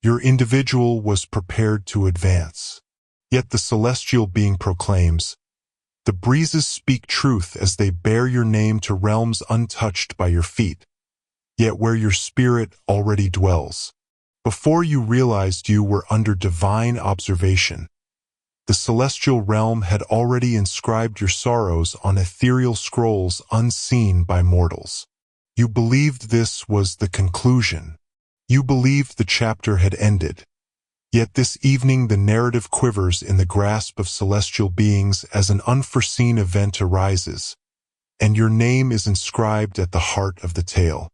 Your individual was prepared to advance. Yet the celestial being proclaims, "The breezes speak truth as they bear your name to realms untouched by your feet, yet where your spirit already dwells." Before you realized you were under divine observation, the celestial realm had already inscribed your sorrows on ethereal scrolls unseen by mortals. You believed this was the conclusion. You believed the chapter had ended. Yet this evening the narrative quivers in the grasp of celestial beings as an unforeseen event arises, and your name is inscribed at the heart of the tale.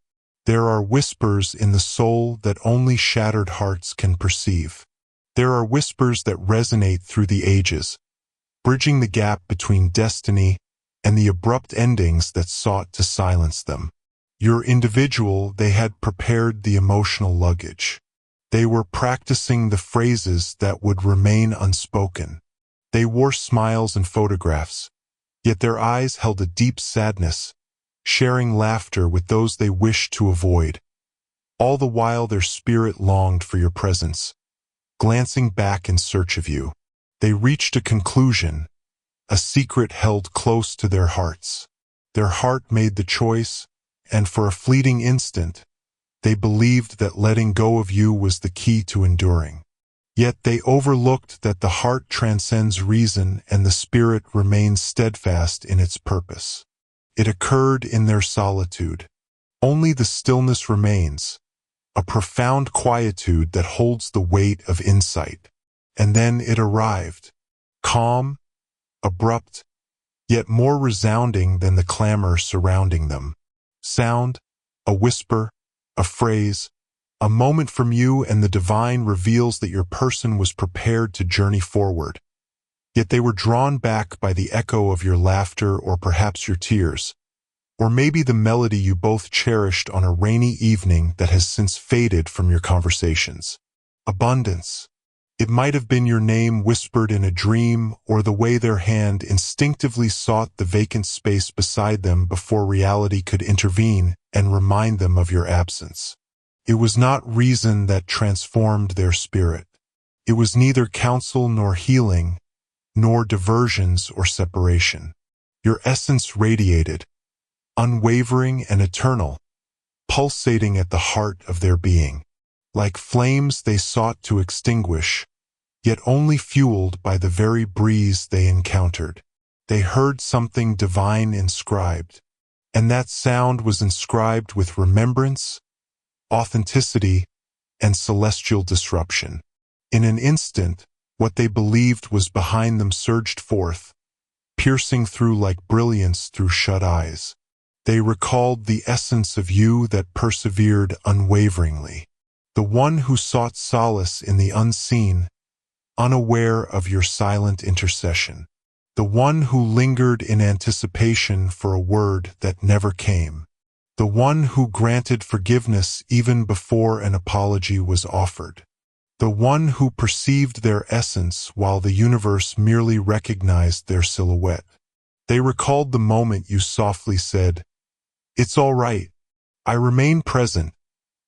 There are whispers in the soul that only shattered hearts can perceive. There are whispers that resonate through the ages, bridging the gap between destiny and the abrupt endings that sought to silence them. Your individual, they had prepared the emotional luggage. They were practicing the phrases that would remain unspoken. They wore smiles and photographs, yet their eyes held a deep sadness, sharing laughter with those they wished to avoid. All the while their spirit longed for your presence, glancing back in search of you. They reached a conclusion, a secret held close to their hearts. Their heart made the choice, and for a fleeting instant, they believed that letting go of you was the key to enduring. Yet they overlooked that the heart transcends reason and the spirit remains steadfast in its purpose. It occurred in their solitude. Only the stillness remains, a profound quietude that holds the weight of insight. And then it arrived, calm, abrupt, yet more resounding than the clamor surrounding them. Sound, a whisper, a phrase, a moment from you, and the divine reveals that your person was prepared to journey forward. Yet they were drawn back by the echo of your laughter or perhaps your tears, or maybe the melody you both cherished on a rainy evening that has since faded from your conversations. Abundance. It might have been your name whispered in a dream, or the way their hand instinctively sought the vacant space beside them before reality could intervene and remind them of your absence. It was not reason that transformed their spirit. It was neither counsel nor healing, nor diversions or separation. Your essence radiated, unwavering and eternal, pulsating at the heart of their being. Like flames they sought to extinguish, yet only fueled by the very breeze they encountered. They heard something divine inscribed, and that sound was inscribed with remembrance, authenticity, and celestial disruption. In an instant, what they believed was behind them surged forth, piercing through like brilliance through shut eyes. They recalled the essence of you that persevered unwaveringly. The one who sought solace in the unseen, unaware of your silent intercession. The one who lingered in anticipation for a word that never came. The one who granted forgiveness even before an apology was offered. The one who perceived their essence while the universe merely recognized their silhouette. They recalled the moment you softly said, "It's all right. I remain present,"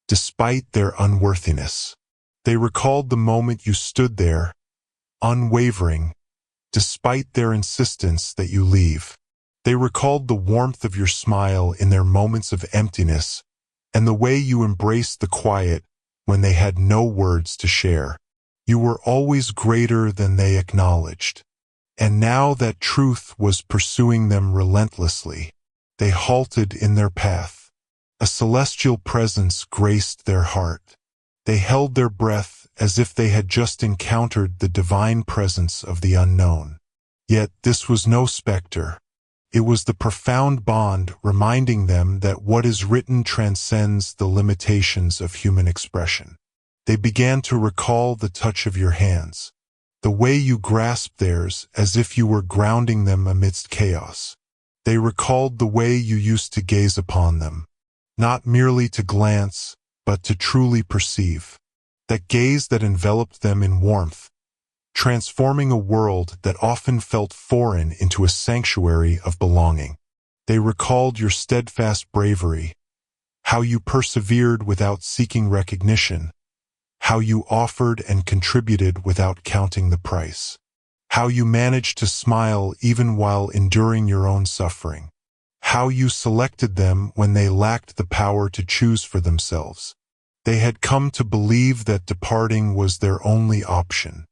despite their unworthiness. They recalled the moment you stood there, unwavering, despite their insistence that you leave. They recalled the warmth of your smile in their moments of emptiness, and the way you embraced the quiet when they had no words to share. You were always greater than they acknowledged. And now that truth was pursuing them relentlessly. They halted in their path. A celestial presence graced their heart. They held their breath as if they had just encountered the divine presence of the unknown. Yet this was no specter. It was the profound bond reminding them that what is written transcends the limitations of human expression. They began to recall the touch of your hands, the way you grasped theirs as if you were grounding them amidst chaos. They recalled the way you used to gaze upon them, not merely to glance, but to truly perceive. That gaze that enveloped them in warmth, transforming a world that often felt foreign into a sanctuary of belonging. They recalled your steadfast bravery, how you persevered without seeking recognition, how you offered and contributed without counting the price, how you managed to smile even while enduring your own suffering, how you selected them when they lacked the power to choose for themselves. They had come to believe that departing was their only option,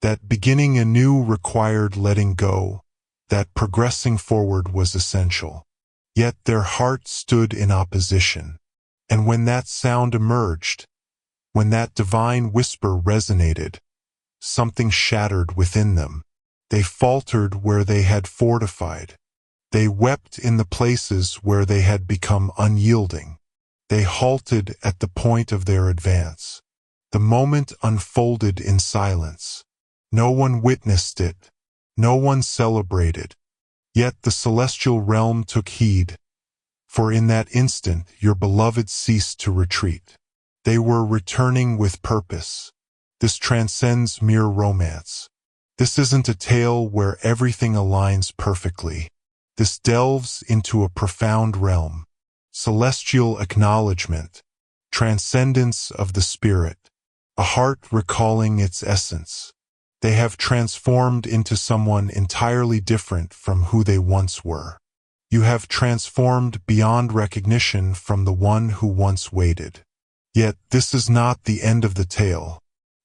that beginning anew required letting go, that progressing forward was essential. Yet their heart stood in opposition. And when that sound emerged, when that divine whisper resonated, something shattered within them. They faltered where they had fortified. They wept in the places where they had become unyielding. They halted at the point of their advance. The moment unfolded in silence. No one witnessed it. No one celebrated. Yet the celestial realm took heed, for in that instant your beloved ceased to retreat. They were returning with purpose. This transcends mere romance. This isn't a tale where everything aligns perfectly. This delves into a profound realm, celestial acknowledgement, transcendence of the spirit, a heart recalling its essence. They have transformed into someone entirely different from who they once were. You have transformed beyond recognition from the one who once waited. Yet this is not the end of the tale.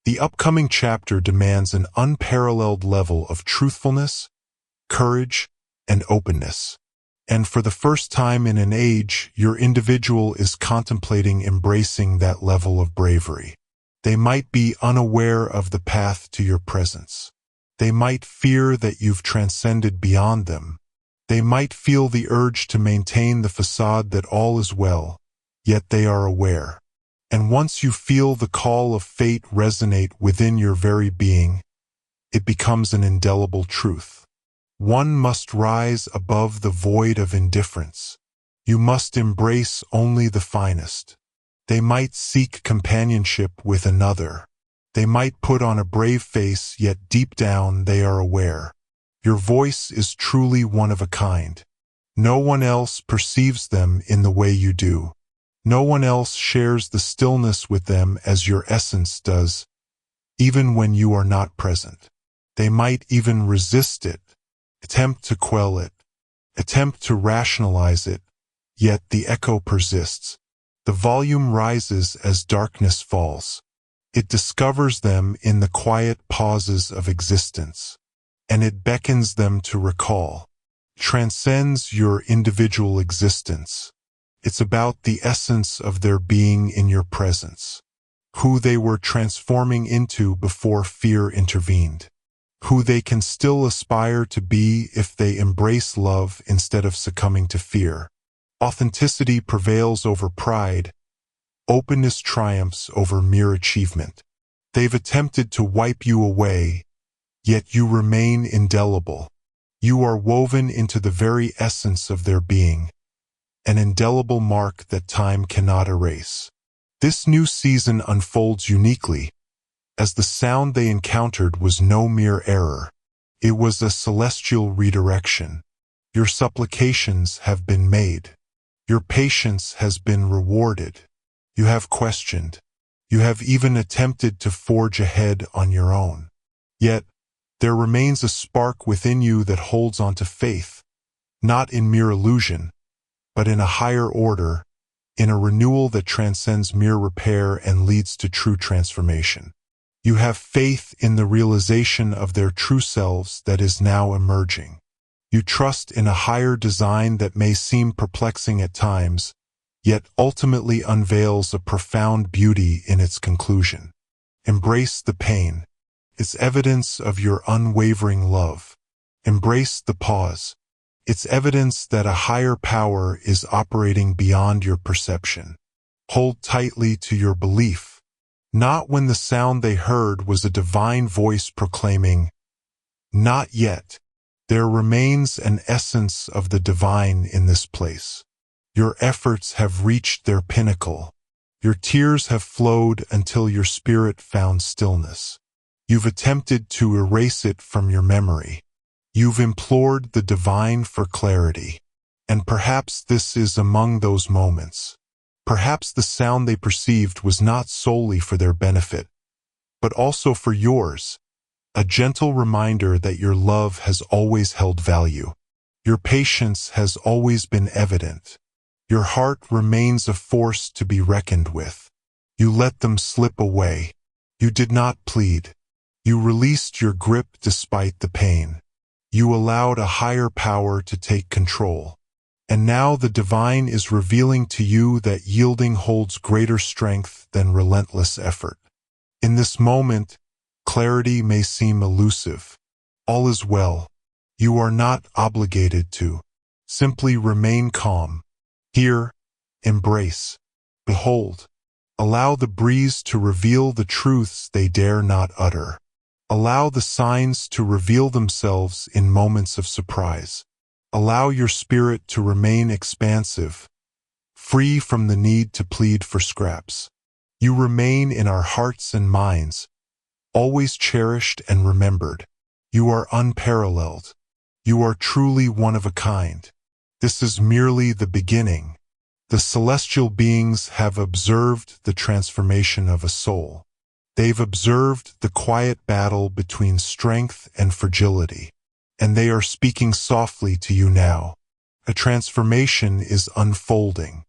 The upcoming chapter demands an unparalleled level of truthfulness, courage, and openness. And for the first time in an age, your individual is contemplating embracing that level of bravery. They might be unaware of the path to your presence. They might fear that you've transcended beyond them. They might feel the urge to maintain the facade that all is well, yet they are aware. And once you feel the call of fate resonate within your very being, it becomes an indelible truth. One must rise above the void of indifference. You must embrace only the finest. They might seek companionship with another. They might put on a brave face, yet deep down they are aware. Your voice is truly one of a kind. No one else perceives them in the way you do. No one else shares the stillness with them as your essence does, even when you are not present. They might even resist it, attempt to quell it, attempt to rationalize it, yet the echo persists. The volume rises as darkness falls. It discovers them in the quiet pauses of existence, and it beckons them to recall. Transcends your individual existence. It's about the essence of their being in your presence, who they were transforming into before fear intervened, who they can still aspire to be if they embrace love instead of succumbing to fear. Authenticity prevails over pride. Openness triumphs over mere achievement. They've attempted to wipe you away, yet you remain indelible. You are woven into the very essence of their being, an indelible mark that time cannot erase. This new season unfolds uniquely, as the sound they encountered was no mere error. It was a celestial redirection. Your supplications have been made. Your patience has been rewarded. You have questioned. You have even attempted to forge ahead on your own. Yet, there remains a spark within you that holds on to faith, not in mere illusion, but in a higher order, in a renewal that transcends mere repair and leads to true transformation. You have faith in the realization of their true selves that is now emerging. You trust in a higher design that may seem perplexing at times, yet ultimately unveils a profound beauty in its conclusion. Embrace the pain. It's evidence of your unwavering love. Embrace the pause. It's evidence that a higher power is operating beyond your perception. Hold tightly to your belief. Not when the sound they heard was a divine voice proclaiming, "Not yet." There remains an essence of the divine in this place. Your efforts have reached their pinnacle. Your tears have flowed until your spirit found stillness. You've attempted to erase it from your memory. You've implored the divine for clarity. And perhaps this is among those moments. Perhaps the sound they perceived was not solely for their benefit, but also for yours, a gentle reminder that your love has always held value. Your patience has always been evident. Your heart remains a force to be reckoned with. You let them slip away. You did not plead. You released your grip despite the pain. You allowed a higher power to take control. And now the divine is revealing to you that yielding holds greater strength than relentless effort. In this moment, clarity may seem elusive. All is well. You are not obligated to. Simply remain calm. Hear, embrace, behold. Allow the breeze to reveal the truths they dare not utter. Allow the signs to reveal themselves in moments of surprise. Allow your spirit to remain expansive, free from the need to plead for scraps. You remain in our hearts and minds, always cherished and remembered. You are unparalleled. You are truly one of a kind. This is merely the beginning. The celestial beings have observed the transformation of a soul. They've observed the quiet battle between strength and fragility, and they are speaking softly to you now. A transformation is unfolding.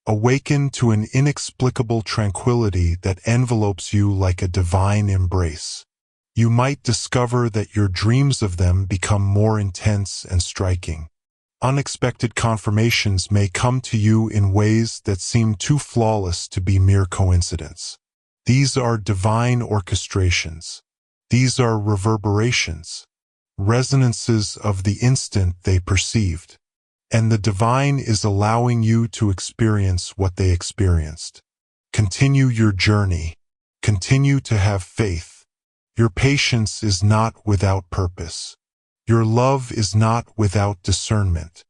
Awaken to an inexplicable tranquility that envelopes you like a divine embrace. You might discover that your dreams of them become more intense and striking. Unexpected confirmations may come to you in ways that seem too flawless to be mere coincidence. These are divine orchestrations. These are reverberations, resonances of the instant they perceived. And the divine is allowing you to experience what they experienced. Continue your journey. Continue to have faith. Your patience is not without purpose. Your love is not without discernment.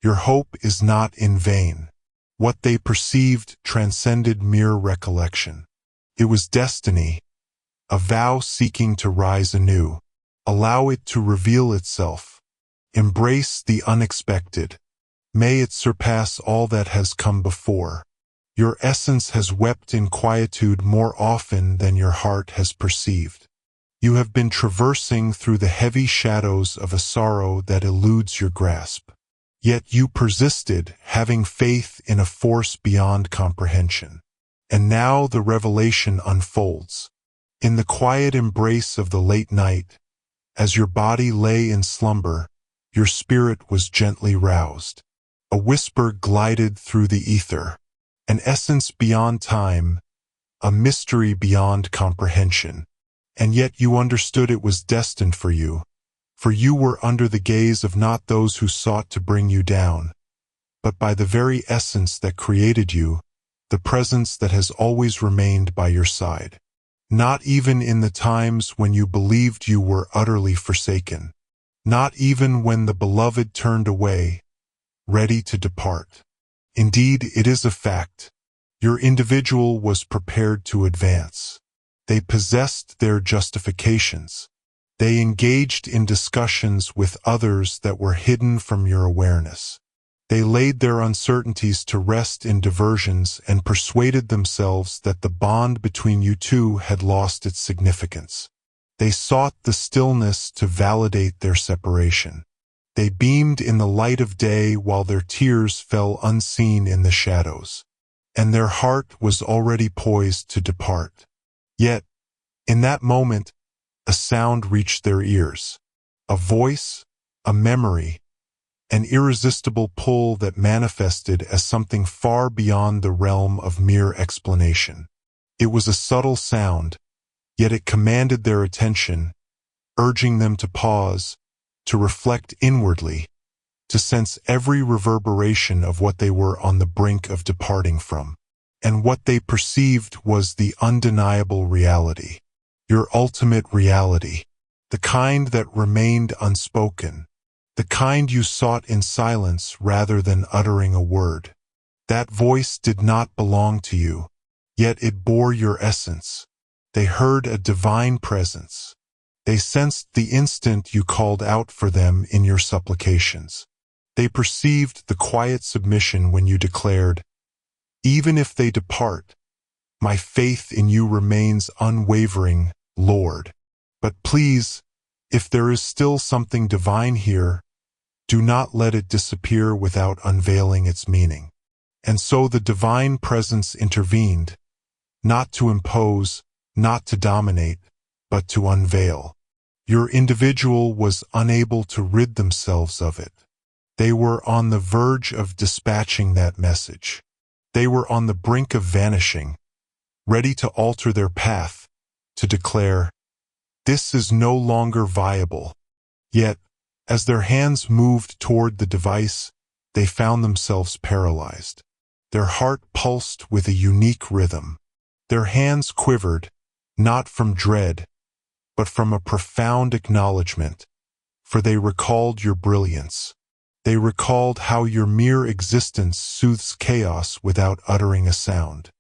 Your hope is not in vain. What they perceived transcended mere recollection. It was destiny, a vow seeking to rise anew. Allow it to reveal itself. Embrace the unexpected. May it surpass all that has come before. Your essence has wept in quietude more often than your heart has perceived. You have been traversing through the heavy shadows of a sorrow that eludes your grasp. Yet you persisted, having faith in a force beyond comprehension. And now the revelation unfolds. In the quiet embrace of the late night, as your body lay in slumber, your spirit was gently roused. A whisper glided through the ether, an essence beyond time, a mystery beyond comprehension. And yet you understood it was destined for you were under the gaze of not those who sought to bring you down, but by the very essence that created you, the presence that has always remained by your side. Not even in the times when you believed you were utterly forsaken. Not even when the beloved turned away, ready to depart. Indeed, it is a fact. Your individual was prepared to advance. They possessed their justifications. They engaged in discussions with others that were hidden from your awareness. They laid their uncertainties to rest in diversions and persuaded themselves that the bond between you two had lost its significance. They sought the stillness to validate their separation. They beamed in the light of day while their tears fell unseen in the shadows. And their heart was already poised to depart. Yet, in that moment, a sound reached their ears. A voice, a memory, an irresistible pull that manifested as something far beyond the realm of mere explanation. It was a subtle sound, yet it commanded their attention, urging them to pause, to reflect inwardly, to sense every reverberation of what they were on the brink of departing from. And what they perceived was the undeniable reality, your ultimate reality, the kind that remained unspoken, the kind you sought in silence rather than uttering a word. That voice did not belong to you, yet it bore your essence. They heard a divine presence. They sensed the instant you called out for them in your supplications. They perceived the quiet submission when you declared, "Even if they depart, my faith in you remains unwavering Lord. But please, if there is still something divine here, do not let it disappear without unveiling its meaning. And so the divine presence intervened, not to impose, not to dominate, but to unveil. Your individual was unable to rid themselves of it. They were on the verge of dispatching that message. They were on the brink of vanishing, ready to alter their path, to declare, "This is no longer viable." Yet, as their hands moved toward the device, they found themselves paralyzed. Their heart pulsed with a unique rhythm. Their hands quivered, not from dread, but from a profound acknowledgement, for they recalled your brilliance. They recalled how your mere existence soothes chaos without uttering a sound.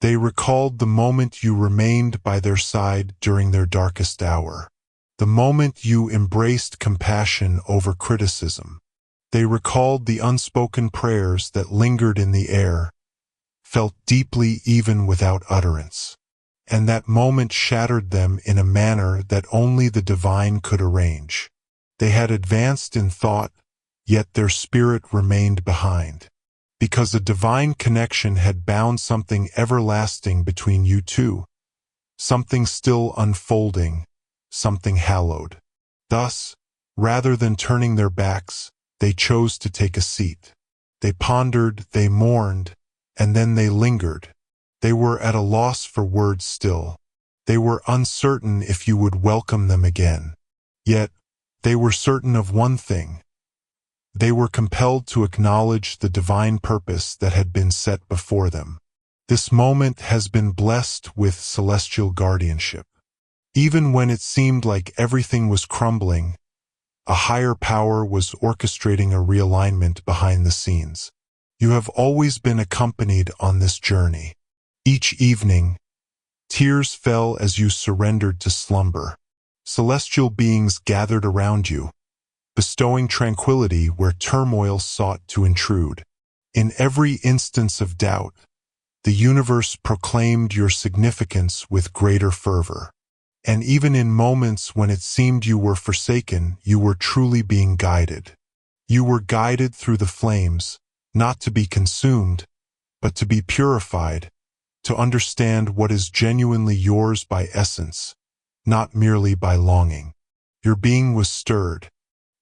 They recalled the moment you remained by their side during their darkest hour, the moment you embraced compassion over criticism. They recalled the unspoken prayers that lingered in the air, felt deeply even without utterance. And that moment shattered them in a manner that only the divine could arrange. They had advanced in thought, yet their spirit remained behind. Because a divine connection had bound something everlasting between you two, something still unfolding, something hallowed. Thus, rather than turning their backs, they chose to take a seat. They pondered, they mourned, and then they lingered. They were at a loss for words still. They were uncertain if you would welcome them again. Yet, they were certain of one thing. They were compelled to acknowledge the divine purpose that had been set before them. This moment has been blessed with celestial guardianship. Even when it seemed like everything was crumbling, a higher power was orchestrating a realignment behind the scenes. You have always been accompanied on this journey. Each evening, tears fell as you surrendered to slumber. Celestial beings gathered around you, bestowing tranquility where turmoil sought to intrude. In every instance of doubt, the universe proclaimed your significance with greater fervor. And even in moments when it seemed you were forsaken, you were truly being guided. You were guided through the flames, not to be consumed, but to be purified, to understand what is genuinely yours by essence, not merely by longing. Your being was stirred.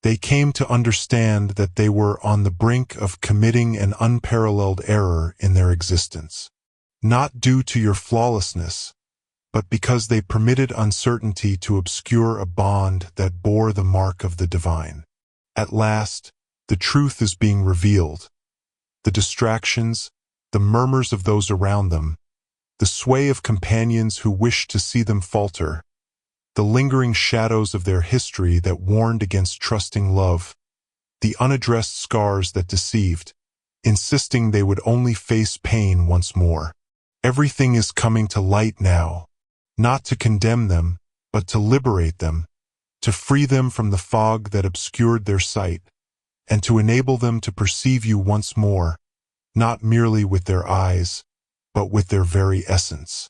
They came to understand that they were on the brink of committing an unparalleled error in their existence. Not due to your flawlessness, but because they permitted uncertainty to obscure a bond that bore the mark of the divine. At last, the truth is being revealed. The distractions, the murmurs of those around them, the sway of companions who wished to see them falter, the lingering shadows of their history that warned against trusting love, the unaddressed scars that deceived, insisting they would only face pain once more. Everything is coming to light now, not to condemn them, but to liberate them, to free them from the fog that obscured their sight, and to enable them to perceive you once more, not merely with their eyes, but with their very essence.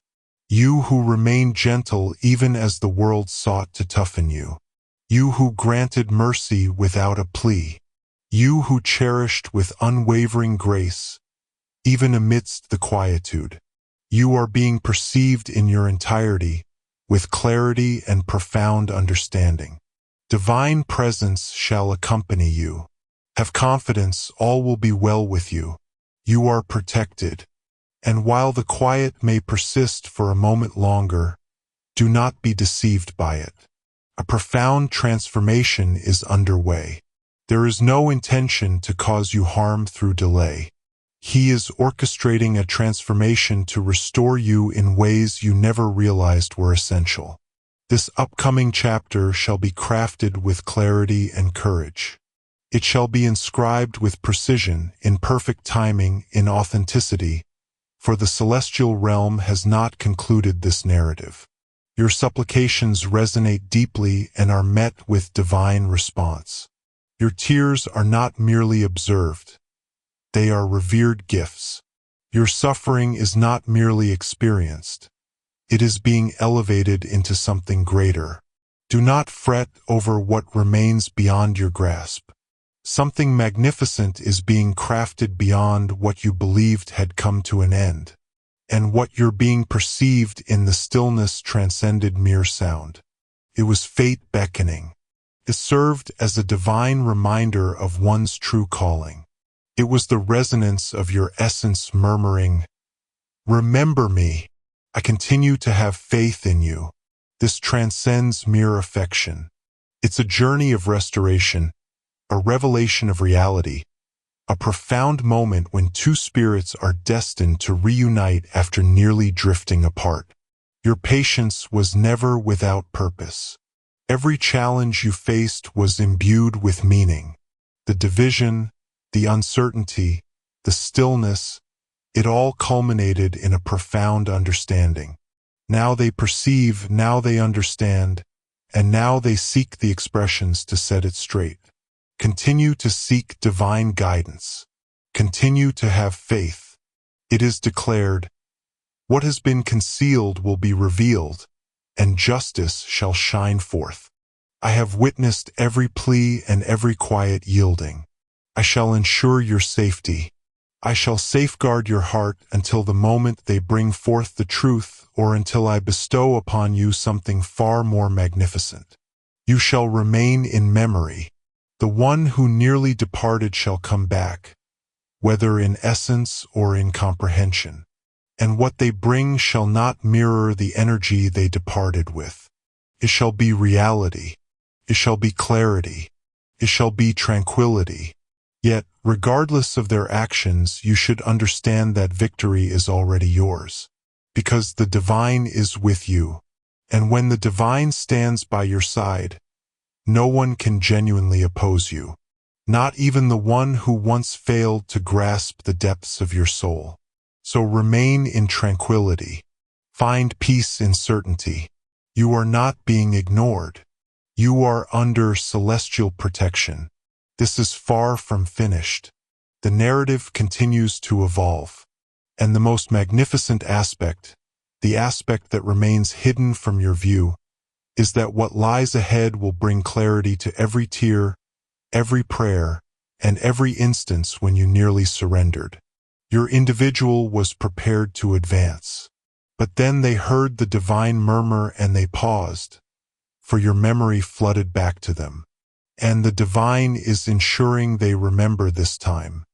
You who remained gentle even as the world sought to toughen you. You who granted mercy without a plea. You who cherished with unwavering grace, even amidst the quietude. You are being perceived in your entirety, with clarity and profound understanding. Divine presence shall accompany you. Have confidence, all will be well with you. You are protected. And while the quiet may persist for a moment longer, do not be deceived by it. A profound transformation is underway. There is no intention to cause you harm through delay. He is orchestrating a transformation to restore you in ways you never realized were essential. This upcoming chapter shall be crafted with clarity and courage. It shall be inscribed with precision, in perfect timing, in authenticity, for the celestial realm has not concluded this narrative. Your supplications resonate deeply and are met with divine response. Your tears are not merely observed. They are revered gifts. Your suffering is not merely experienced. It is being elevated into something greater. Do not fret over what remains beyond your grasp. Something magnificent is being crafted beyond what you believed had come to an end. And what you're being perceived in the stillness transcended mere sound. It was fate beckoning. It served as a divine reminder of one's true calling. It was the resonance of your essence murmuring, "Remember me. I continue to have faith in you." This transcends mere affection. It's a journey of restoration, a revelation of reality, a profound moment when two spirits are destined to reunite after nearly drifting apart. Your patience was never without purpose. Every challenge you faced was imbued with meaning. The division, the uncertainty, the stillness, it all culminated in a profound understanding. Now they perceive, now they understand, and now they seek the expressions to set it straight. Continue to seek divine guidance. Continue to have faith. It is declared, "What has been concealed will be revealed, and justice shall shine forth." I have witnessed every plea and every quiet yielding. I shall ensure your safety. I shall safeguard your heart until the moment they bring forth the truth, or until I bestow upon you something far more magnificent. You shall remain in memory. The one who nearly departed shall come back, whether in essence or in comprehension. And what they bring shall not mirror the energy they departed with. It shall be reality. It shall be clarity. It shall be tranquility. Yet, regardless of their actions, you should understand that victory is already yours. Because the divine is with you. And when the divine stands by your side, no one can genuinely oppose you. Not even the one who once failed to grasp the depths of your soul. So remain in tranquility. Find peace in certainty. You are not being ignored. You are under celestial protection. This is far from finished. The narrative continues to evolve. And the most magnificent aspect, the aspect that remains hidden from your view, is that what lies ahead will bring clarity to every tear, every prayer, and every instance when you nearly surrendered. Your individual was prepared to advance. But then they heard the divine murmur and they paused, for your memory flooded back to them. And the divine is ensuring they remember this time.